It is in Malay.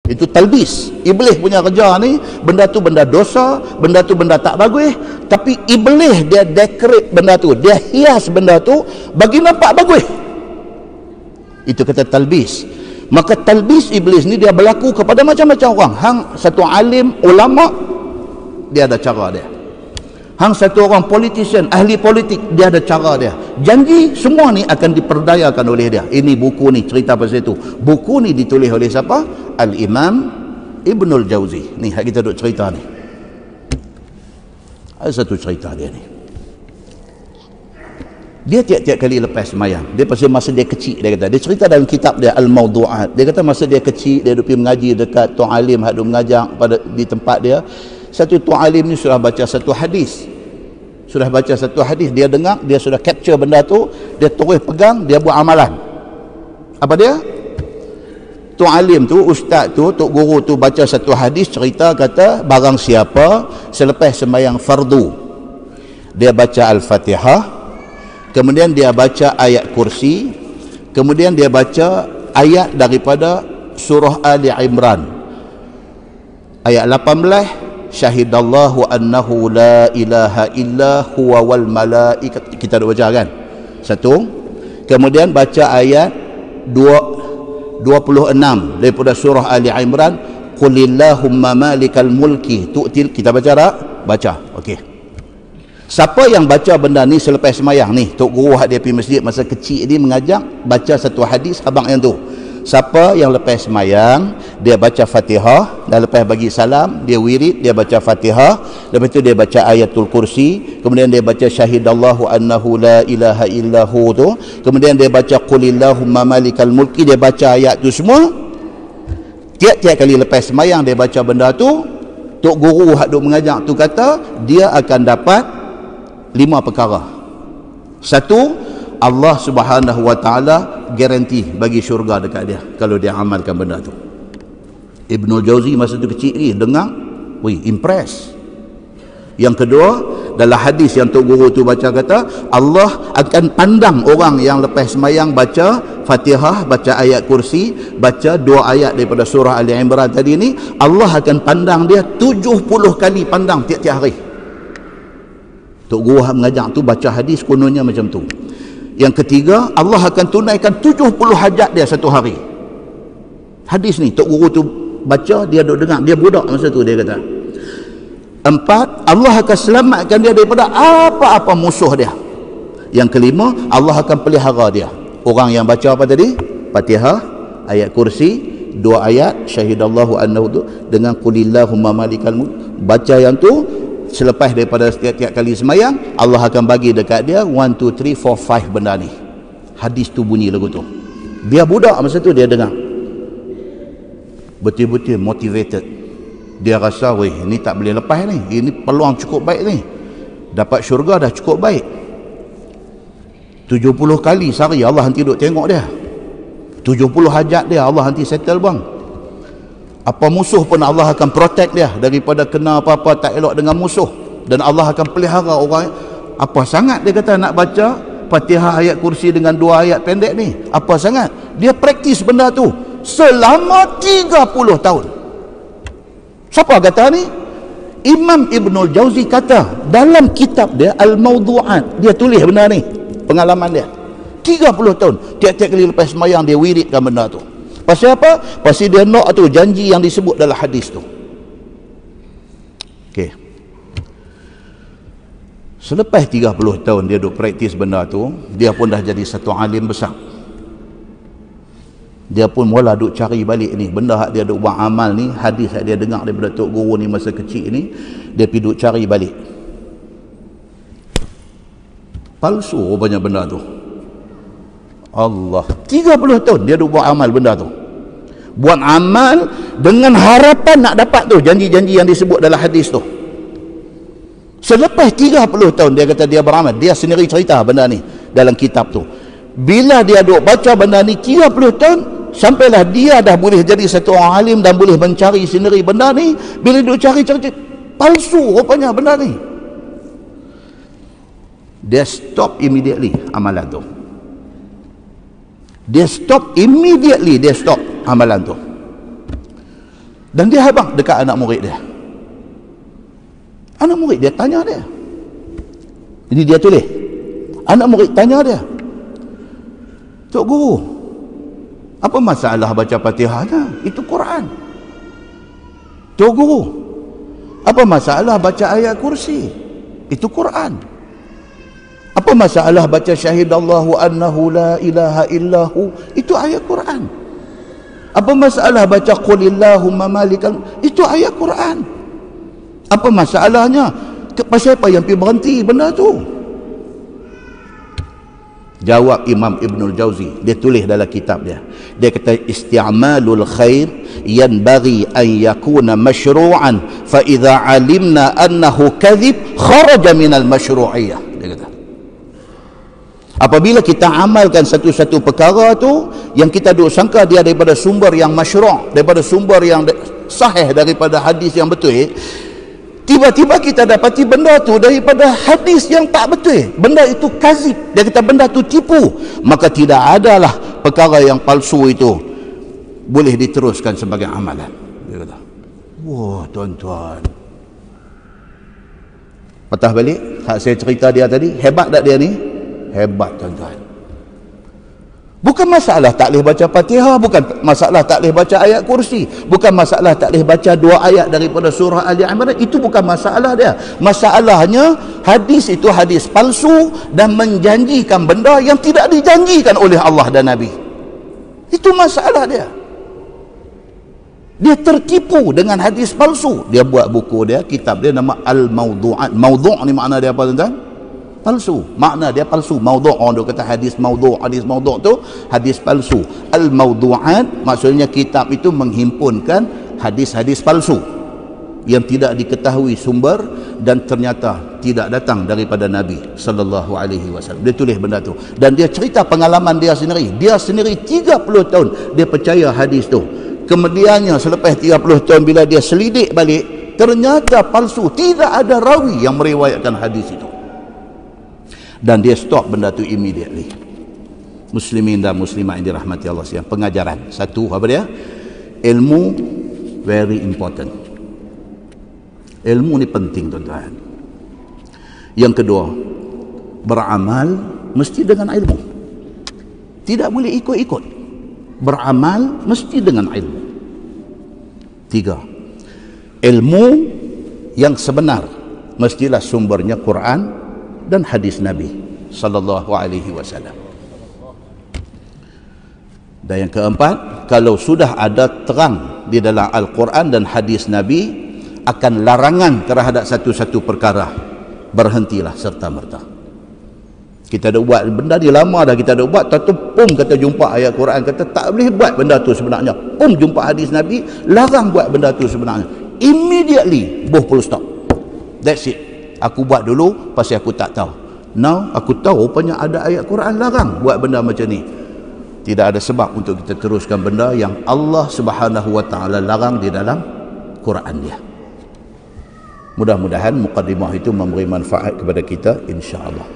Itu talbis. Iblis punya kerja ni, benda tu benda dosa, benda tu benda tak bagus, tapi iblis dia decorate benda tu, dia hias benda tu bagi nampak bagus. Itu kata talbis. Maka talbis iblis ni dia berlaku kepada macam-macam orang. Hang satu alim, ulama, dia ada cara dia. Hang satu orang politician, ahli politik, dia ada cara dia. Janji semua ni akan diperdayakan oleh dia. Ini buku ni cerita pasal itu. Buku ni ditulis oleh siapa? Al-Imam Ibnul Jauzi. Ni hak kita duk cerita ni. Ada satu cerita dia ni. Dia tiap-tiap kali lepas semayang, dia pasal masa dia kecil, dia kata, dia cerita dalam kitab dia Al-Mawdu'at. Dia kata masa dia kecil, dia duk pergi mengaji dekat Tuan Alim hak duk mengajar pada di tempat dia. Satu Tuan Alim ni sudah baca satu hadis. Sudah baca satu hadis, dia dengar, dia sudah capture benda tu, dia terus pegang, dia buat amalan. Apa dia? Tuan Alim tu, ustaz tu, tok guru tu baca satu hadis, cerita kata barang siapa selepas sembahyang fardu dia baca Al-Fatihah, kemudian dia baca ayat kursi, kemudian dia baca ayat daripada surah Ali Imran ayat 18, syahidallahu annahu la ilaha illa huwa wal malaikat. Kita dah baca kan? Satu. Kemudian baca ayat 26 daripada surah Ali Imran, qulillahumma malikal mulki tu'til. Kita baca tak? Baca. Okey. Siapa yang baca benda ni selepas semayang ni, tok guru hak dia pergi masjid masa kecil ni mengajak baca satu hadis abang yang tu. Siapa yang lepas semayang dia baca Fatihah, dan lepas bagi salam dia wirid, dia baca Fatihah, lepas tu dia baca ayatul kursi, kemudian dia baca syahidallahu annahu la ilaha illahu tu, kemudian dia baca qulillahumma malikal mulki, dia baca ayat tu semua. Tiap-tiap kali lepas semayang dia baca benda tu, tok guru hak duk mengajar tu kata dia akan dapat 5 perkara. Satu, Allah Subhanahu wa taala garanti bagi syurga dekat dia kalau dia amalkan benda tu. Ibnul Jauzi masa tu kecil ni dengar, wih, impress. Yang kedua, dalam hadis yang tok guru tu baca kata Allah akan pandang orang yang lepas semayang baca Fatihah, baca ayat kursi, baca 2 ayat daripada surah Ali Imran tadi ni, Allah akan pandang dia 70 kali pandang tiap-tiap hari. Tok guru mengajar tu baca hadis kononnya macam tu. Yang ketiga, Allah akan tunaikan 70 hajat dia satu hari. Hadis ni tok guru tu baca, dia duk dengar, dia budak masa tu, dia kata. 4, Allah akan selamatkan dia daripada apa-apa musuh dia. Yang kelima, Allah akan pelihara dia. Orang yang baca apa tadi? Fatihah, ayat kursi, 2 ayat syahidallahu annahu tu dengan qulillahumma malikal mulk. Baca yang tu selepas daripada setiap kali semayang, Allah akan bagi dekat dia 1, 2, 3, 4, 5 benda ni. Hadis tu bunyi lagu tu. Dia budak masa tu dia dengar, betul-betul motivated. Dia rasa, weh, ni tak boleh lepas ni, ini peluang cukup baik ni, dapat syurga dah cukup baik. 70 kali sehari Allah nanti duduk tengok dia, 70 hajat dia Allah nanti settle bang. Apa musuh pun Allah akan protect dia daripada kena apa-apa tak elok dengan musuh, dan Allah akan pelihara orang. Apa sangat dia kata nak baca Fatihah ayat kursi dengan 2 ayat pendek ni? Apa sangat? Dia praktis benda tu selama 30 tahun. Siapa kata ni? Imam Ibnul Jauzi kata dalam kitab dia Al-Mawdu'at, dia tulis benda ni, pengalaman dia 30 tahun. Tiap-tiap kali lepas semayang dia wiridkan benda tu. Pasal apa? Pasal dia nak tu janji yang disebut dalam hadis tu. Okey. Selepas 30 tahun dia duk praktis benda tu, dia pun dah jadi satu alim besar. Dia pun mula duk cari balik ni benda hak dia duk buat amal ni, hadis hak dia dengar daripada tok guru ni masa kecil ni, dia pergi duk cari balik. Palsu rupanya benda tu. Allah, 30 tahun dia duk buat amal benda tu. Buat amal dengan harapan nak dapat tu janji-janji yang disebut dalam hadis tu. Selepas 30 tahun dia kata dia beramal, dia sendiri cerita benda ni dalam kitab tu. Bila dia duk baca benda ni 30 tahun, sampailah dia dah boleh jadi satu orang alim dan boleh mencari sendiri benda ni. Bila duk cari-cari, palsu rupanya benda ni. Dia stop immediately amalan tu. Dia stop immediately, dia stop amalan tu. Dan dia habaq dekat anak murid dia. Anak murid dia tanya dia. Ini dia tulis. Anak murid tanya dia, Tok Guru, apa masalah baca Fatihahnya? Itu Quran. Tok Guru, apa masalah baca ayat kursi? Itu Quran. Apa masalah baca syahidallahu annahu la ilaha illahu? Itu ayat Quran. Apa masalah baca qulillahumma malikal? Itu ayat Quran. Apa masalahnya? Pasal apa yang pergi berhenti benda tu? Jawab Imam Ibnul Jauzi, dia tulis dalam kitab dia. Dia kata isti'malul khair yanbaghi an yakuna mashru'an fa idza 'alimna annahu kadhib kharaja minal mashru'iyyah. Dia kata apabila kita amalkan satu-satu perkara tu yang kita duk sangka dia daripada sumber yang masyru', daripada sumber yang sahih, daripada hadis yang betul, tiba-tiba kita dapati benda tu daripada hadis yang tak betul, benda itu kazib, dia kata benda tu tipu, maka tidak adalah perkara yang palsu itu boleh diteruskan sebagai amalan. Dia kata, wah tuan-tuan, patah balik hak saya cerita dia tadi, hebat tak dia ni? Hebat tuan-tuan. Bukan masalah tak boleh baca Fatihah, bukan masalah tak boleh baca ayat kursi, bukan masalah tak boleh baca 2 ayat daripada surah Ali Imran, itu bukan masalah dia. Masalahnya hadis itu hadis palsu dan menjanjikan benda yang tidak dijanjikan oleh Allah dan Nabi. Itu masalah dia. Dia tertipu dengan hadis palsu. Dia buat buku dia, kitab dia nama Al-Mawdu'at. Mawdu' ni makna dia apa tuan-tuan? Palsu. Makna dia palsu. Mawdu', orang dia kata hadis mawdu'. Hadis mawdu' tu hadis palsu. Al-Mawdu'at maksudnya kitab itu menghimpunkan hadis-hadis palsu yang tidak diketahui sumber dan ternyata tidak datang daripada Nabi sallallahu alaihi wasallam. Dia tulis benda tu dan dia cerita pengalaman dia sendiri. Dia sendiri 30 tahun dia percaya hadis tu. Kemudiannya selepas 30 tahun bila dia selidik balik, ternyata palsu. Tidak ada rawi yang meriwayatkan hadis itu. Dan dia stop benda tu immediately. Muslimin dan muslimat yang dirahmati Allah sekalian, pengajaran satu apa dia? Ilmu very important. Ilmu ni penting tuan-tuan. Yang kedua, beramal mesti dengan ilmu. Tidak boleh ikut-ikut. Beramal mesti dengan ilmu. 3, ilmu yang sebenar mestilah sumbernya Quran dan hadis Nabi sallallahu alaihi wasallam. Dan yang keempat, kalau sudah ada terang di dalam Al-Quran dan hadis Nabi akan larangan terhadap satu-satu perkara, berhentilah serta-merta. Kita dah buat benda ni lama dah, kita dah buat, tu pum kata jumpa ayat Quran kata tak boleh buat benda tu sebenarnya, pum jumpa hadis Nabi larang buat benda tu sebenarnya, immediately full stop. That's it. Aku buat dulu pasal aku tak tahu. Now aku tahu rupanya ada ayat Quran larang buat benda macam ni. Tidak ada sebab untuk kita teruskan benda yang Allah Subhanahu wa taala larang di dalam Quran dia. Mudah-mudahan mukadimah itu memberi manfaat kepada kita insya-Allah.